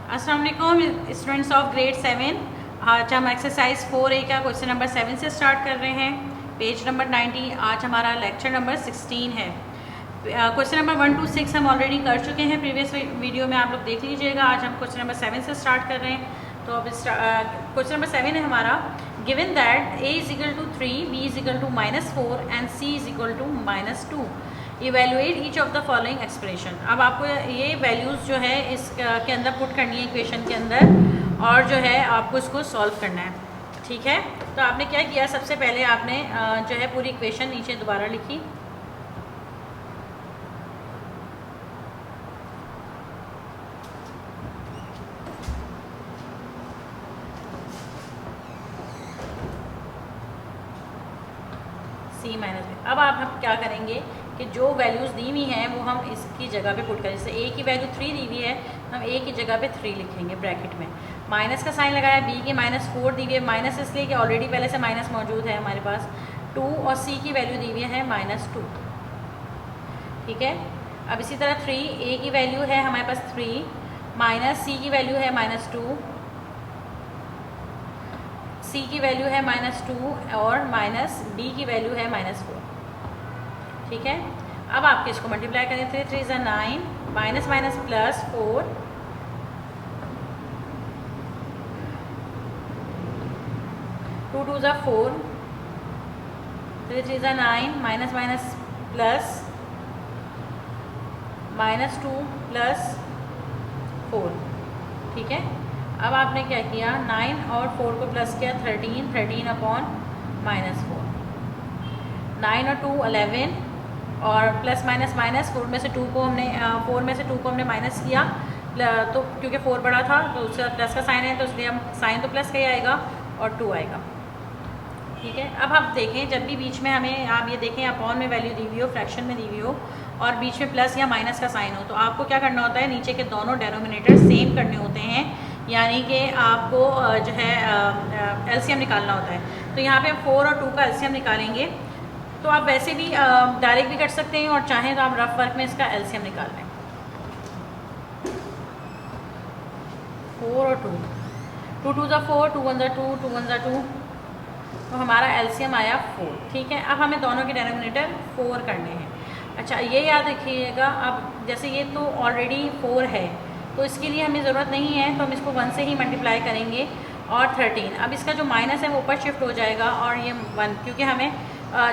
अस्सलाम वालेकुम students of grade 7। आज हम एक्सरसाइज 4A का क्वेश्चन नंबर 7 से स्टार्ट कर रहे हैं। Page number 90। आज हमारा लेक्चर नंबर 16 है। क्वेश्चन नंबर 1 to 6 हम ऑलरेडी कर चुके हैं प्रीवियस वीडियो में, आप लोग देख लीजिएगा। आज हम क्वेश्चन नंबर 7 से स्टार्ट कर रहे हैं। तो अब क्वेश्चन नंबर 7 है हमारा, given that a is equal to 3, b is equal to -4 and c is equal to -2। Evaluate each of the following expression. अब आपको ये वैल्यूज़ जो है इसके अंदर पुट करनी है इक्वेशन के अंदर, और जो है आपको इसको सॉल्व करना है। ठीक है, तो आपने क्या किया, सबसे पहले आपने जो है पूरी इक्वेशन नीचे दोबारा लिखी। C minus b. अब हम क्या करेंगे कि जो वैल्यूज़ दी हुई हैं वो हम इसकी जगह पे पुट करें। जैसे a की वैल्यू 3 दी हुई है, हम a की जगह पे 3 लिखेंगे ब्रैकेट में। माइनस का साइन लगाया, b की -4 दी हुई है, माइनस इसलिए कि ऑलरेडी पहले से माइनस मौजूद है हमारे पास। 2 और c की वैल्यू दी हुई है -2। ठीक है, अब इसी तरह 3, a की वैल्यू है हमारे पास 3, माइनस c की वैल्यू है -2, c की वैल्यू है -2 और माइनस d की वैल्यू है -4। ठीक है, अब आपके इसको मल्टीप्लाई करें। 3 3 ज़ा 9, माइनस माइनस प्लस 4, 2 2 ज़ा 4, 3 3 ज़ा 9, माइनस माइनस प्लस -2 प्लस 4। ठीक है, अब आपने क्या किया, 9 और 4 को प्लस किया, 13, 13 अपॉन -4, 9 और 2 11, और प्लस माइनस माइनस 4 में से 2 को हमने माइनस किया, तो क्योंकि 4 बड़ा था तो उसका प्लस का साइन है, तो इसलिए हम साइन तो प्लस का ही आएगा और 2 आएगा। ठीक है, अब आप देखें, जब भी बीच में हमें, आप ये देखें, अपॉन में वैल्यू दी हुई हो, फ्रैक्शन में दी हुई हो और बीच में प्लस या माइनस का साइन हो, तो आपको क्या करना होता है, नीचे के दोनों डेनोमिनेटर सेम करने होते हैं, यानी कि आपको जो है एलसीएम निकालना होता है। तो यहाँ पे 4 और 2 का एलसीएम निकालेंगे। तो आप वैसे भी डायरेक्ट भी कर सकते हैं, और चाहें तो आप रफ वर्क में इसका एलसीएम निकाल लें। 4 और 2, 2 2 ज़ा 4, 2 1 ज़ा 2, 2 1 ज़ा 2, तो हमारा एलसीएम आया 4। ठीक है, अब हमें दोनों के डेनोमिनेटर 4 करने हैं। अच्छा, ये याद रखिएगा, अब जैसे ये तो ऑलरेडी 4 है, तो इसके लिए हमें ज़रूरत नहीं है, तो हम इसको 1 से ही मल्टीप्लाई करेंगे। और 13, अब इसका जो माइनस है वो ऊपर शिफ्ट हो जाएगा, और ये 1, क्योंकि हमें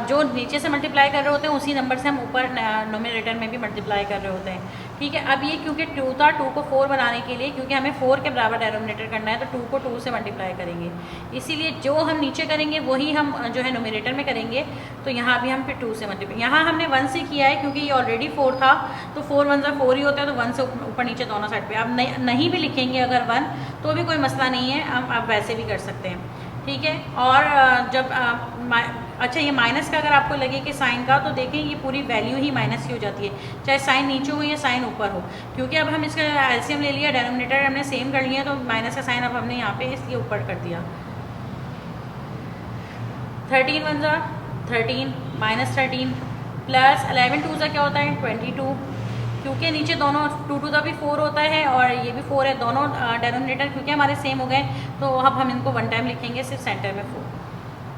जो नीचे से मल्टीप्लाई कर रहे होते हैं उसी नंबर से हम ऊपर नोमिनेटर में भी मल्टीप्लाई कर रहे होते हैं। ठीक है, अब ये क्योंकि 2 था, 2 को 4 बनाने के लिए, क्योंकि हमें 4 के बराबर डेनोमिनेटर करना है, तो 2 को 2 से मल्टीप्लाई करेंगे। इसीलिए जो हम नीचे करेंगे वही हम जो है नोमिनेटर में करेंगे। तो यहाँ भी हम फिर 2 से मल्टीप्लाई, यहाँ हमने 1 से किया है क्योंकि ये ऑलरेडी 4 था, तो 4 1 ज़ा 4 ही होता है, तो 1 से ऊपर नीचे दोनों साइड पर। अब नहीं भी लिखेंगे अगर 1, तो भी कोई मसला नहीं है, आप वैसे भी कर सकते हैं। ठीक है, और जब अच्छा, ये माइनस का अगर आपको लगे कि साइन का, तो देखें ये पूरी वैल्यू ही माइनस की हो जाती है, चाहे साइन नीचे हो या साइन ऊपर हो, क्योंकि अब हम इसका एलसीएम ले लिया, डेनोमिनेटर हमने सेम कर लिया, तो माइनस का साइन अब हमने यहाँ पे इसलिए ऊपर कर दिया। 13 1 ज़ा 13, -13 प्लस 11 2 ज़ा क्या होता है 22, क्योंकि नीचे दोनों 2 2 ज़ा भी 4 होता है और ये भी 4 है, दोनों डेनोमिनेटर क्योंकि हमारे सेम हो गए, तो अब हम इनको 1 टाइम लिखेंगे, सिर्फ सेंटर में 4।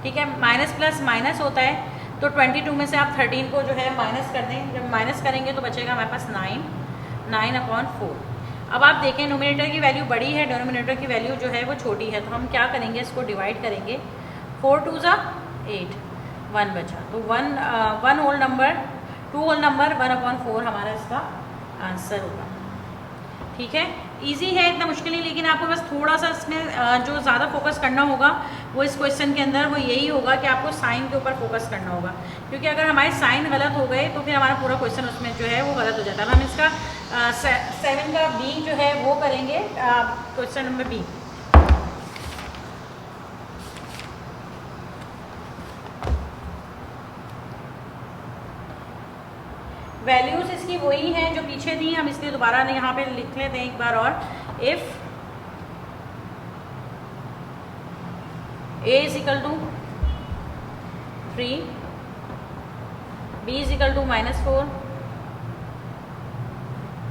ठीक है, माइनस प्लस माइनस होता है, तो 22 में से आप 13 को जो है माइनस कर दें। जब माइनस करेंगे तो बचेगा हमारे पास 9 अपॉन 4। अब आप देखें, नोमिनेटर की वैल्यू बड़ी है, डिनोमिनेटर की वैल्यू जो है वो छोटी है, तो हम क्या करेंगे, इसको डिवाइड करेंगे। 4 2 ज़ा 8, 1 बचा, तो 1 whole number, 2 whole number, 1 upon 4 हमारा इसका आंसर होगा। ठीक है, इजी है, इतना मुश्किल नहीं, लेकिन आपको बस थोड़ा सा इसमें जो ज़्यादा फोकस करना होगा वो इस क्वेश्चन के अंदर वो यही होगा कि आपको साइन के ऊपर फोकस करना होगा, क्योंकि अगर हमारे साइन गलत हो गए तो फिर हमारा पूरा क्वेश्चन उसमें जो है वो गलत हो जाता है। हम इसका 7 का बी जो है वो करेंगे, क्वेश्चन नंबर बी। वैल्यूज़ इसकी वही हैं जो पीछे थी, हम इसलिए दोबारा यहाँ पे लिख लेते हैं एक बार और। If a is equal to 3, b is equal to -4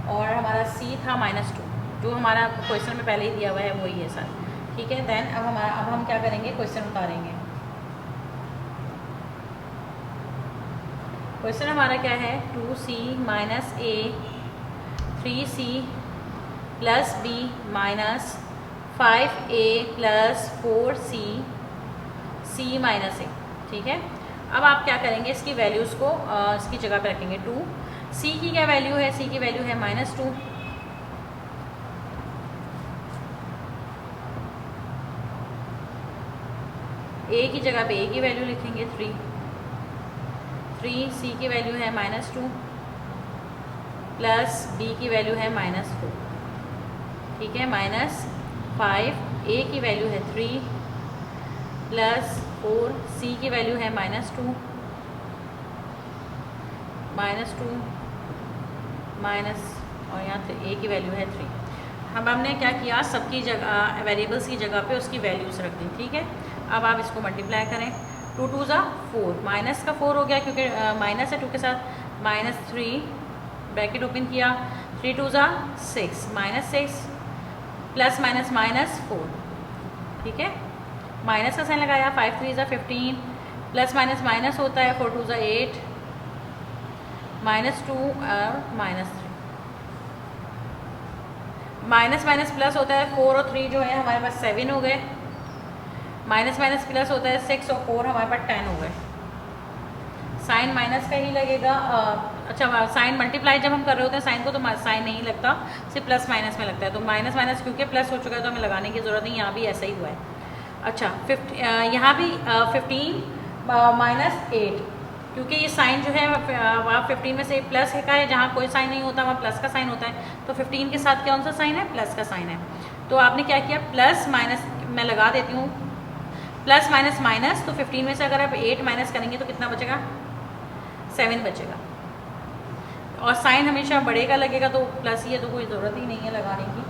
और हमारा c था -2, जो हमारा क्वेश्चन में पहले ही दिया हुआ है वही है सर, ठीक है। देन अब हम क्या करेंगे, क्वेश्चन उतारेंगे। क्वेश्चन हमारा क्या है, 2c minus a 3c plus b minus 5a plus 4c c minus a, ठीक है। अब आप क्या करेंगे, इसकी वैल्यूज़ को इसकी जगह पे रखेंगे। 2 c की क्या वैल्यू है, c की वैल्यू है -2, a की जगह पे a की वैल्यू लिखेंगे 3 c की वैल्यू है -2 प्लस b की वैल्यू है -4, ठीक है। -5 a की वैल्यू है 3 प्लस 4 c की वैल्यू है -2 माइनस और यहाँ a की वैल्यू है 3। हमने क्या किया, सबकी जगह वेरिएबल्स की जगह पे उसकी वैल्यूज़ रख दी, ठीक है। अब आप इसको मल्टीप्लाई करें, 2 2 ज़ा 4, माइनस का 4 हो गया क्योंकि माइनस है 2 के साथ, -3 ब्रैकेट ओपन किया, 3 2 ज़ा 6 -6 प्लस -4, ठीक है। माइनस का साइन लगाया, 5 3 ज़ा 15 प्लस माइनस होता है, 4 2 ज़ा 8 -2 और -3, माइनस प्लस होता है 4 और 3 जो है हमारे पास 7 हो गए, माइनस प्लस होता है 6 और 4 हमारे पास 10 हो गए। साइन माइनस का ही लगेगा, अच्छा साइन मल्टीप्लाई जब हम कर रहे होते हैं साइन को तो साइन नहीं लगता, सिर्फ प्लस माइनस में लगता है। तो माइनस क्योंकि प्लस हो चुका है तो हमें लगाने की ज़रूरत नहीं, यहाँ भी ऐसा ही हुआ है। अच्छा यहाँ भी 15 -8, क्योंकि ये साइन जो है वहाँ 15 में से प्लस का है, जहाँ कोई साइन नहीं होता वहाँ प्लस का साइन होता है, तो 15 के साथ कौन सा साइन है, प्लस का साइन है। तो आपने क्या किया, प्लस माइनस मैं लगा देती हूँ, प्लस माइनस, तो 15 में से अगर आप 8 माइनस करेंगे तो कितना बचेगा, 7 बचेगा। और साइन हमेशा बड़े का लगेगा तो प्लस ही है, तो कोई ज़रूरत ही नहीं है लगाने की,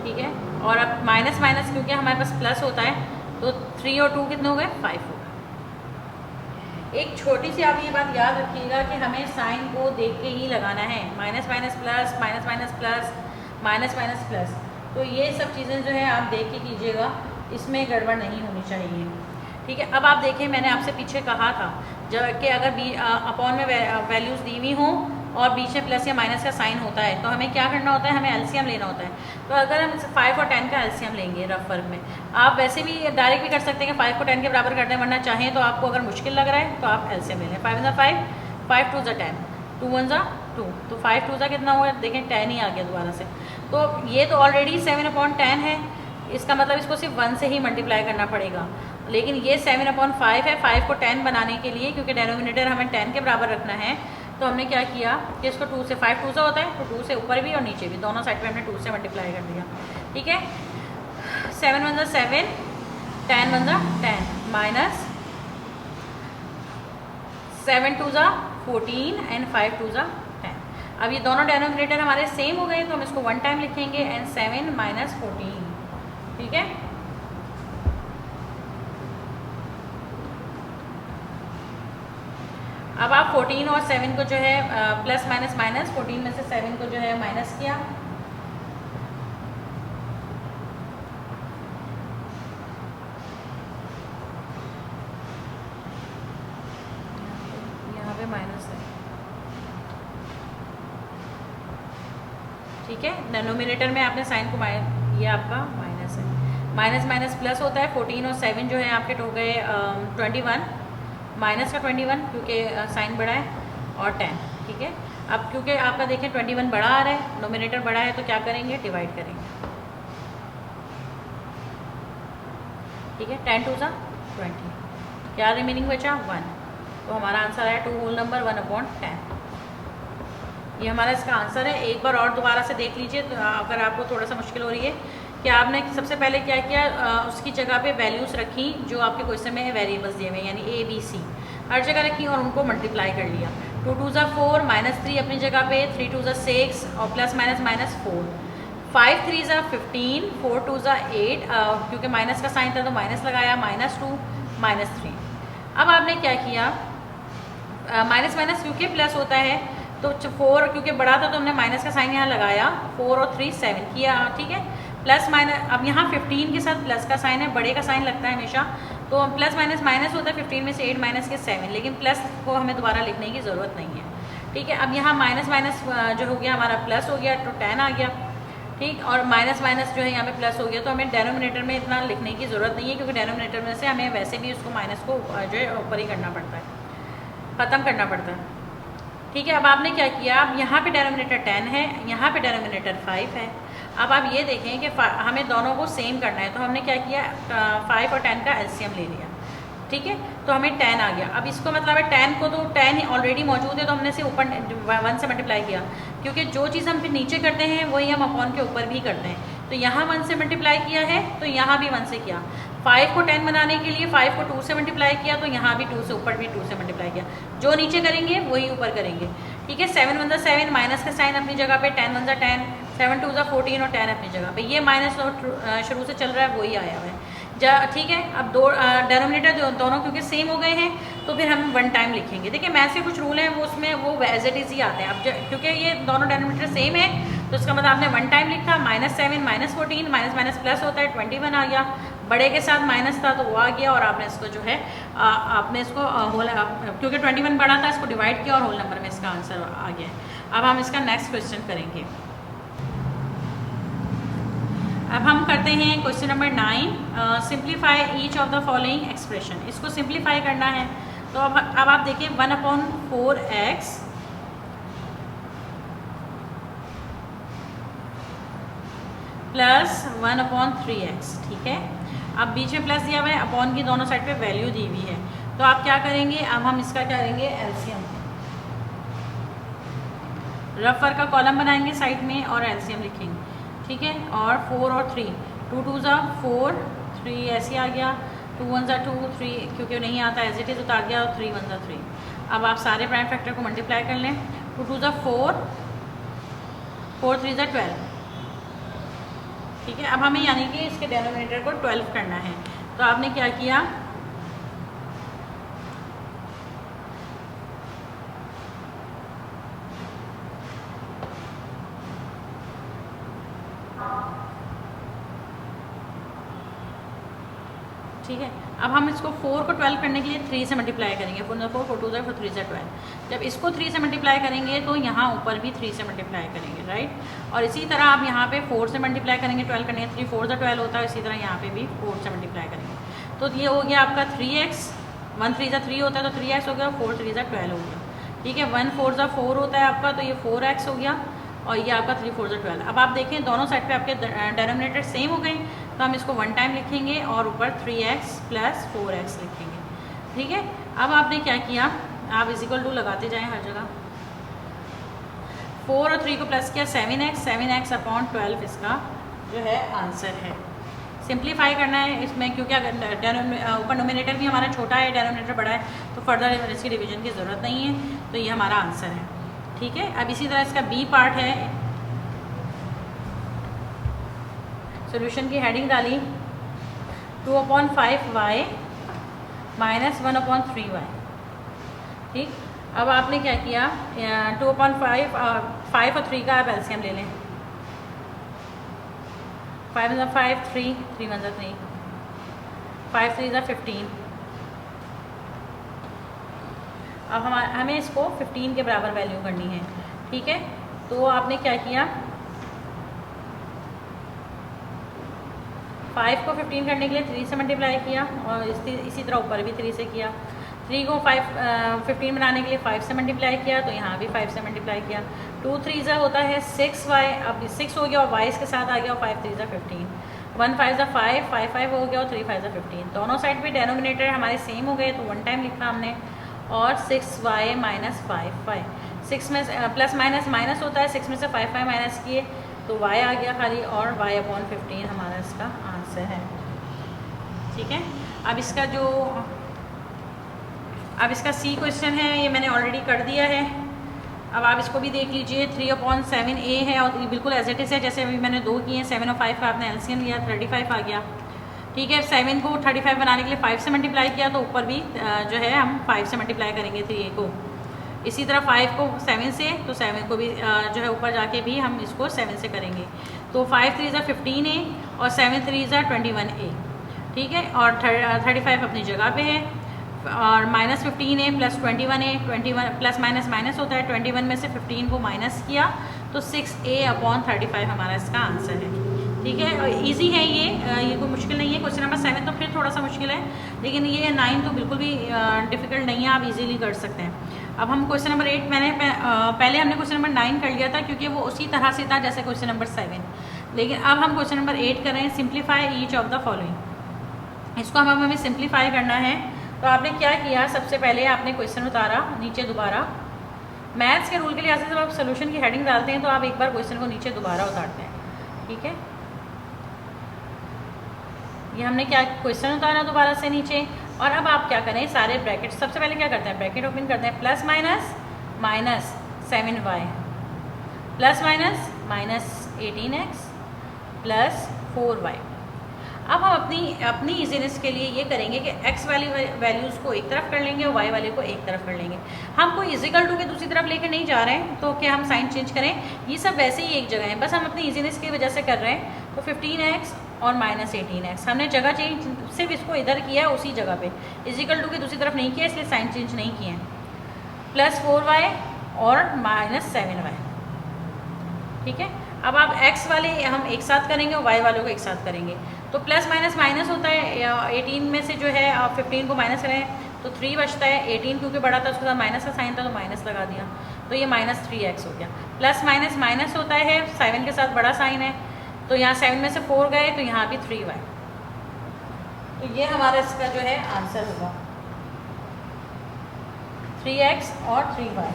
ठीक है। और अब माइनस क्योंकि हमारे पास प्लस होता है तो 3 और 2 कितने हो गए, 5 हो गए। एक छोटी सी आप ये बात याद रखिएगा कि हमें साइन को देख के ही लगाना है, माइनस प्लस माइनस प्लस, तो ये सब चीज़ें जो है आप देख के कीजिएगा, इसमें गड़बड़ नहीं होनी चाहिए, ठीक है। अब आप देखें, मैंने आपसे पीछे कहा था जब कि अगर अपॉन में वैल्यूज़ दी हुई हों और बीच में प्लस या माइनस का साइन होता है तो हमें क्या करना होता है, हमें एलसीएम लेना होता है। तो अगर हम 5 और 10 का एलसीएम लेंगे रफ वर्क में, आप वैसे भी डायरेक्ट भी कर सकते हैं कि 5 को 10 के बराबर कर दें, वरना चाहें तो आपको अगर मुश्किल लग रहा है तो आप एलसीएम ले लें। 5 × 5 5 2 × 10 2 1 × 2, तो 5 2 कितना होगा, देखें 10 ही आ गया दोबारा से। तो ये तो ऑलरेडी 7/10 है, इसका मतलब इसको सिर्फ 1 से ही मल्टीप्लाई करना पड़ेगा, लेकिन ये 7/5 है। 5 को 10 बनाने के लिए, क्योंकि डेनोमिनेटर हमें 10 के बराबर रखना है, तो हमने क्या किया कि इसको 2 से, 5 2 होता है तो 2 से ऊपर भी और नीचे भी दोनों साइड पे हमने 2 से मल्टीप्लाई कर दिया, ठीक है। 7 1 × 7 10 1 × 10 माइनस 7 2 × 14 एंड 5 2 × 10। अब ये दोनों डेनोमिनेटर हमारे सेम हो गए तो हम इसको 1 टाइम लिखेंगे, एंड 7 - 14, ठीक है। अब आप 14 और 7 को जो है प्लस माइनस 14 में से 7 को जो है माइनस किया, यहाँ पे माइनस है, ठीक है। डिनोमिनेटर में आपने साइन को ये आपका माइनस है, माइनस प्लस होता है। 14 और 7 जो है आपके हो गए 21, माइनस का 21 क्योंकि साइन बड़ा है, और 10, ठीक है। अब क्योंकि आपका देखें 21 बड़ा आ रहा है, नोमिनेटर बड़ा है, तो क्या करेंगे, डिवाइड करेंगे, ठीक है। 10 2 × 20, क्या रिमेनिंग बचा 1, तो हमारा आंसर है 2 होल नंबर 1/10। ये हमारा इसका आंसर है। एक बार और दोबारा से देख लीजिए, तो अगर आपको थोड़ा सा मुश्किल हो रही है कि आपने सबसे पहले क्या किया, उसकी जगह पे वैल्यूज़ रखी जो आपके क्वेश्चन में है, वेरिएबल्स दिए हुए यानी A B C हर जगह रखी और उनको मल्टीप्लाई कर लिया। 2 2 × 4 -3 अपनी जगह पे, 3 2 × 6 और प्लस -4, 5 3 × 15, 4 2 × 8, क्योंकि माइनस का साइन था तो माइनस लगाया, -2 -3। अब आपने क्या किया, माइनस क्योंकि प्लस होता है तो 4 क्योंकि बड़ा था तो हमने माइनस का साइन यहाँ लगाया, 4 और 3 7 किया, ठीक है। प्लस माइनस, अब यहाँ 15 के साथ प्लस का साइन है, बड़े का साइन लगता है हमेशा, तो प्लस माइनस माइनस होता है, 15 में से 8 माइनस के 7, लेकिन प्लस को हमें दोबारा लिखने की ज़रूरत नहीं है, ठीक है। अब यहाँ माइनस माइनस जो हो गया हमारा प्लस हो गया, तो 10 आ गया, ठीक। और माइनस माइनस जो है यहाँ पे प्लस हो गया, तो हमें डेनोमिनेटर में इतना लिखने की ज़रूरत नहीं है, क्योंकि डेनोमिनेटर में से हमें वैसे भी उसको माइनस को जो है ऊपर ही करना पड़ता है, ख़त्म करना पड़ता है, ठीक है। अब आपने क्या किया, अब यहाँ पे डेनोमिनेटर 10 है, यहाँ पे डेनोमिनेटर 5 है। अब आप ये देखें कि हमें दोनों को सेम करना है, तो हमने क्या किया, 5 और 10 का एलसीएम ले लिया, ठीक है। तो हमें 10 आ गया। अब इसको मतलब है 10 को तो 10 ऑलरेडी मौजूद है, तो हमने से ऊपर 1 से मल्टीप्लाई किया, क्योंकि जो चीज़ हम फिर नीचे करते हैं वही हम अपॉन के ऊपर भी करते हैं। तो यहाँ 1 से मल्टीप्लाई किया है, तो यहाँ भी 1 से किया। 5 को 10 बनाने के लिए 5 को 2 से मल्टीप्लाई किया, तो यहाँ भी 2 से ऊपर भी 2 से मल्टीप्लाई किया। जो नीचे करेंगे वही ऊपर करेंगे, ठीक है। 7 1 7, माइनस का साइन अपनी जगह पे, 10 1 10, 7 2 14 और 10 अपनी जगह पे। ये माइनस शुरू से चल रहा है, वही आया हुआ है, ठीक है। अब दो डेनोमिनेटर दोनों क्योंकि सेम हो गए हैं, तो फिर हम 1 टाइम लिखेंगे। देखिए मैथ के कुछ रूल हैं, वो उसमें वो एज इट इज़ ही आते हैं। अब क्योंकि ये दोनों डेनोमिनेटर सेम है, तो इसका मतलब आपने 1 टाइम लिखा, -7 -14, माइनस माइनस प्लस होता है, 21 आ गया। बड़े के साथ माइनस था तो वो आ गया, और आपने इसको जो है आपने इसको होल, क्योंकि 21 बड़ा था, इसको डिवाइड किया और होल नंबर में इसका आंसर आ गया। अब हम इसका नेक्स्ट क्वेश्चन करेंगे। अब हम करते हैं question number 9, simplify each of the following expression. इसको सिंप्लीफाई करना है, तो अब आप देखिए 1/4x प्लस 1/3x, ठीक है। अब बीच में प्लस दिया हुआ है, अपॉन की दोनों साइड पे वैल्यू दी हुई है, तो आप क्या करेंगे, अब हम इसका क्या करेंगे, एलसीएम, रफ वर्क का कॉलम बनाएंगे साइड में और एलसीएम लिखेंगे, ठीक है। और 4 और 3, 2 2 4, 3 ऐसे आ गया, 2 1 2, 3 क्योंकि नहीं आता एज इट इज़ उतार गया, और 3 1 3। अब आप सारे प्राइम फैक्टर को मल्टीप्लाई कर लें, 2 2 4, 4 3 12, ठीक है। अब हमें यानी कि इसके डेनोमिनेटर को 12 करना है, तो आपने क्या किया, ठीक है। अब हम इसको 4 को 12 करने के लिए 3 से मल्टीप्लाई करेंगे, 4 4 4 2 4 3 12। जब इसको 3 से मल्टीप्लाई करेंगे तो यहाँ ऊपर भी 3 से मल्टीप्लाई करेंगे, राइट। और इसी तरह आप यहाँ पे 4 से मल्टीप्लाई करेंगे, 12 करने 3 4 12 होता है, इसी तरह यहाँ पे भी 4 से मल्टीप्लाई करेंगे, तो ये हो गया आपका 3x, 1 3 3 होता है तो 3x हो गया, 4 3 12 हो गया, ठीक है। 1 4 4 होता है आपका, तो ये 4x हो गया, और ये आपका 3 4 12। अब आप देखें दोनों साइड पे आपके डेनोमिनेटर सेम हो गए, तो हम इसको 1 टाइम लिखेंगे और ऊपर 3x प्लस 4x लिखेंगे, ठीक है। अब आपने क्या किया, आप इक्वल टू लगाते जाएं हर जगह, 4 और 3 को प्लस किया, 7x इसका जो है आंसर है। सिंप्लीफाई करना है इसमें, क्योंकि अगर ऊपर नोमिनेटर भी हमारा छोटा है, डेनोमिनेटर बड़ा है, तो फर्दर इसकी डिवीजन की ज़रूरत नहीं है, तो ये हमारा आंसर है, ठीक है। अब इसी तरह इसका बी पार्ट है, सॉल्यूशन की हेडिंग डाली 2/5y माइनस 1/3y, ठीक। अब आपने क्या किया, 2/5 5 और 3 का आप एलसीएम ले लें, 5 1 5, 3 3 1 3, 5 3 15। अब हमें इसको 15 के बराबर वैल्यू करनी है, ठीक है। तो आपने क्या किया, 5 को 15 करने के लिए 3 से मल्टीप्लाई किया, और इसी तरह ऊपर भी 3 से किया। 3 को 15 बनाने के लिए 5 से मल्टीप्लाई किया, तो यहाँ भी 5 से मल्टीप्लाई किया। 2 3 होता है 6y, अब 6 हो गया और y इसके साथ आ गया, और 5 3 15, 1 5 5 5 5 हो गया, और 3 5 15। दोनों साइड पे डेनोमिनेटर हमारे सेम हो गए, तो 1 टाइम लिखा हमने, और 6y माइनस 5 5, 6 में प्लस माइनस माइनस होता है, 6 में से 5 5 माइनस किए तो y आ गया खाली, और y/15 हमारा इसका आंसर है, ठीक है। अब इसका सी क्वेश्चन है, ये मैंने ऑलरेडी कर दिया है। अब आप इसको भी देख लीजिए, 3/7a है, और ये बिल्कुल एज इट इज़ है जैसे अभी मैंने 2 किए हैं। 7 और 5 का आपने एलसीएम लिया, 35 आ गया, ठीक है। 7 को 35 बनाने के लिए 5 से मल्टीप्लाई किया, तो ऊपर भी जो है हम 5 से मल्टीप्लाई करेंगे 3a को। इसी तरह 5 को 7 से, तो 7 को भी जो है ऊपर जाके भी हम इसको 7 से करेंगे। तो 5 3 15A और 7 3 21A, ठीक है। और 35 अपनी जगह पे है, और -15A + 21A, 21 plus minus minus होता है, 21 में से 15 को माइनस किया तो 6A/35 हमारा इसका आंसर है, ठीक है। और ईजी है ये कोई मुश्किल नहीं है। क्वेश्चन नंबर 7 तो फिर थोड़ा सा मुश्किल है, लेकिन ये 9 तो बिल्कुल भी डिफ़िकल्ट नहीं है, आप इजीली कर सकते हैं। अब हम क्वेश्चन नंबर 8, पहले हमने क्वेश्चन नंबर 9 कर लिया था क्योंकि वो उसी तरह से था जैसे क्वेश्चन नंबर 7, लेकिन अब हम क्वेश्चन नंबर 8 कर रहे हैं, simplify each of the following. इसको हमें सिंप्लीफाई करना है। तो आपने क्या किया, सबसे पहले आपने क्वेश्चन उतारा नीचे दोबारा। मैथ्स के रूल के लिहाज से जब आप सोल्यूशन की हेडिंग डालते हैं तो आप एक बार क्वेश्चन को नीचे दोबारा उतारते हैं, ठीक है। ये हमने क्या क्वेश्चन उतारा दोबारा से नीचे, और अब आप क्या करें, सारे ब्रैकेट सबसे पहले क्या करते हैं, ब्रैकेट ओपन करते हैं, plus minus minus 7y plus minus minus 18x plus 4y। अब हम अपनी इजीनेस के लिए ये करेंगे कि x वाली वैल्यूज़ को एक तरफ कर लेंगे और y वाले को एक तरफ कर लेंगे। हम कोई इजिकल टू के दूसरी तरफ लेकर नहीं जा रहे हैं, तो क्या हम साइन चेंज करें, ये सब वैसे ही एक जगह है, बस हम अपनी इजीनेस की वजह से कर रहे हैं। तो 15x और -18x हमने जगह चेंज सिर्फ इसको इधर किया है, उसी जगह पे, इजिकल टू की दूसरी तरफ नहीं किया, इसलिए साइन चेंज नहीं किए हैं। प्लस 4y और -7y, ठीक है। अब आप x वाले हम एक साथ करेंगे और y वालों को एक साथ करेंगे, तो प्लस माइनस माइनस होता है, 18 में से जो है 15 को माइनस करें तो 3 बचता है, 18 क्योंकि बड़ा था उसके साथ माइनस का साइन था तो माइनस लगा दिया, तो ये -3x हो गया। प्लस माइनस माइनस होता है, 7 के साथ बड़ा साइन है, तो यहाँ 7 में से 4 गए तो यहाँ भी 3y, तो ये हमारा इसका जो है आंसर होगा 3x और 3y।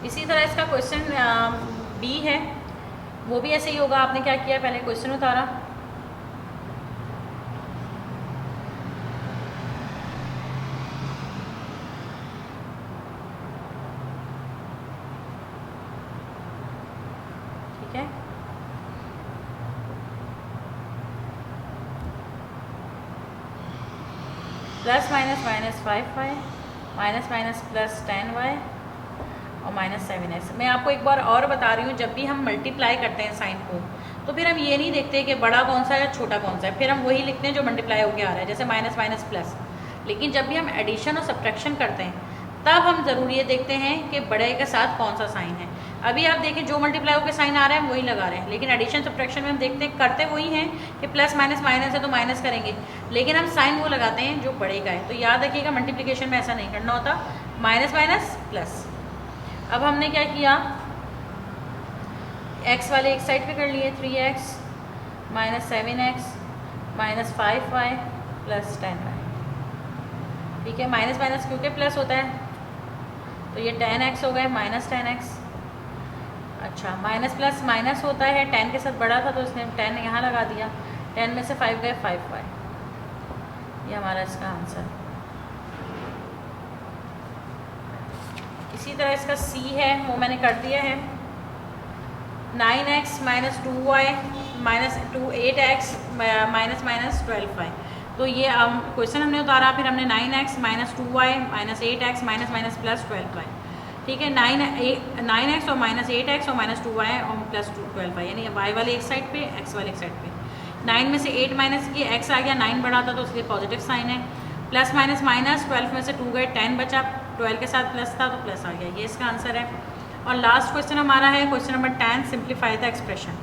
इसी तरह इसका क्वेश्चन बी है, वो भी ऐसे ही होगा। आपने क्या किया, पहले क्वेश्चन उतारा, ठीक है। Plus minus -5y minus minus plus 10y और -7x। मैं आपको एक बार और बता रही हूँ, जब भी हम मल्टीप्लाई करते हैं साइन को, तो फिर हम ये नहीं देखते कि बड़ा कौन सा है या छोटा कौन सा है, फिर हम वही लिखते हैं जो मल्टीप्लाई होकर आ रहा है, जैसे माइनस माइनस प्लस। लेकिन जब भी हम एडिशन और सब्ट्रैक्शन करते हैं तब हम ज़रूर ये देखते हैं कि बड़े के साथ कौन सा साइन है। अभी आप देखें जो मल्टीप्लाई होकर साइन आ रहा है वही लगा रहे हैं, लेकिन एडिशन सब्ट्रैक्शन में हम देखते हैं करते वही हैं कि प्लस माइनस माइनस है तो माइनस करेंगे, लेकिन हम साइन वो लगाते हैं जो बड़े का है। तो याद रखिएगा मल्टीप्लिकेशन में ऐसा नहीं करना होता, माइनस माइनस प्लस। अब हमने क्या किया, x वाले एक साइड पे कर लिए, 3x -7x -5y plus 10y, ठीक है। माइनस माइनस क्योंकि प्लस होता है, तो ये 10x हो गए -10x। अच्छा, माइनस प्लस माइनस होता है, 10 के साथ बड़ा था तो इसने 10 यहाँ लगा दिया, 10 में से 5 गए 5y, ये हमारा इसका आंसर। इसी तरह इसका C है, वो मैंने कर दिया है, 9x -2y -8x -12y। तो ये क्वेश्चन हमने उतारा, फिर हमने 9x -2y -8x minus plus 12y, ठीक है। 9x और -8x और -2y और प्लस 12y, यानी y वाले एक साइड पे x वाले एक साइड पे। 9 में से 8 माइनस किए, x आ गया, 9 बढ़ा था तो इसलिए पॉजिटिव साइन है, प्लस माइनस माइनस, 12 में से 2 गए, 10 बचा, 12 के साथ प्लस था तो प्लस आ गया, ये इसका आंसर है। और लास्ट क्वेश्चन हमारा है question number 10, simplify the expression.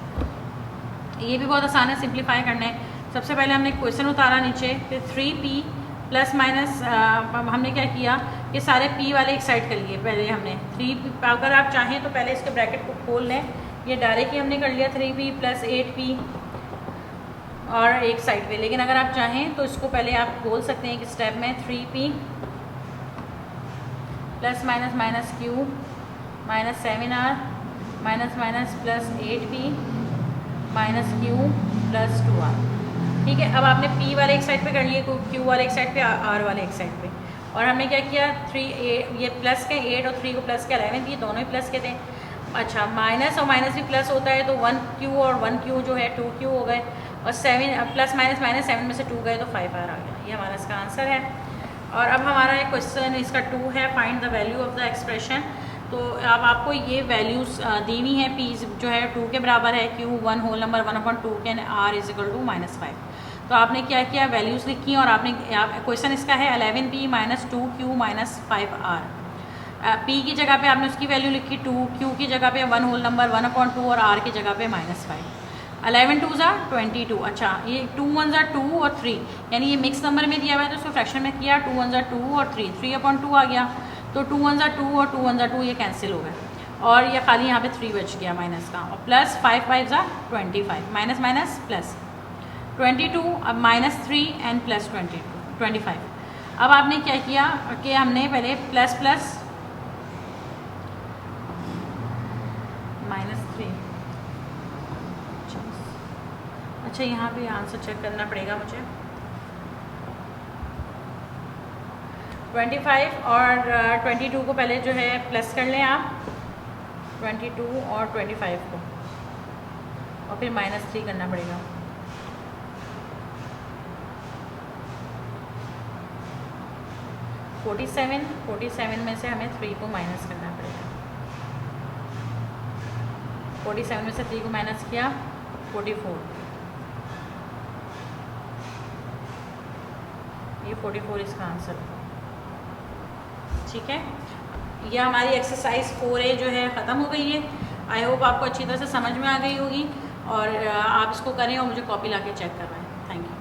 ये भी बहुत आसान है सिंप्लीफाई करने। सबसे पहले हमने क्वेश्चन उतारा नीचे, फिर 3p प्लस माइनस हमने क्या किया, ये सारे p वाले एक साइड कर लिए। पहले हमने 3p, अगर आप चाहें तो पहले इसके ब्रैकेट को खोल लें, ये डायरेक्ट ही हमने कर लिया 3p प्लस 8p और एक साइड पे, लेकिन अगर आप चाहें तो इसको पहले आप खोल सकते हैं एक स्टेप में, 3p plus minus minus q -7r minus minus plus 8p minus q plus 2r, ठीक है। अब आपने p वाले एक साइड पे कर लिए, q वाले एक साइड पे, r वाले एक साइड पे, और हमने क्या किया, 3 ये प्लस के 8 और 3 को प्लस के 11, ये दोनों ही प्लस के थे। अच्छा, माइनस और माइनस भी प्लस होता है, तो 1q और 1q जो है 2q हो गए, और 7 प्लस माइनस माइनस 7 में से 2 गए तो 5r आ गया, ये हमारा इसका आंसर है। और अब हमारा एक क्वेश्चन इसका 2 है, find the value of the expression. तो अब आपको ये वैल्यूज़ दी हुई हैं, पी जो है 2 के बराबर है, क्यू 1 होल नंबर 1/2 के आर इज इक्वल टू -5। तो आपने क्या किया, वैल्यूज़ लिखी और आपने क्वेश्चन इसका है 11p - 2q - 5r। p की जगह पे आपने उसकी वैल्यू लिखी 2, q की जगह पे 1 होल नंबर 1/2 और r की जगह पे -5। 11 2 ज़ा 22। अच्छा, ये 2 1 ज़ा 2 और 3, यानी ये मिक्स नंबर में दिया हुआ है तो उसको फ्रैक्शन में किया, 2 1 ज़ा 2 और 3/2 आ गया। तो 2 1 ज़ा 2 और 2 1 ज़ा 2 ये कैंसिल हो गए और ये खाली यहाँ पे 3 बच गया माइनस का, और प्लस 5 5 ज़ा 25, माइनस माइनस प्लस 22, अब -3 एंड प्लस 25। अब आपने क्या किया कि हमने पहले प्लस प्लस -3। अच्छा, यहाँ पे आंसर चेक करना पड़ेगा मुझे। 25 और 22 को पहले जो है प्लस कर लें आप, 22 और 25 को, और फिर -3 करना पड़ेगा। -47 में से हमें 3 को माइनस करना पड़ेगा। 47 में से 3 को माइनस किया, 44, ये 44 इसका आंसर। ठीक है, यह हमारी एक्सरसाइज 4A जो है ख़त्म हो गई है। आई होप आपको अच्छी तरह से समझ में आ गई होगी और आप इसको करें और मुझे कॉपी ला के चेक करवाएं। Thank you.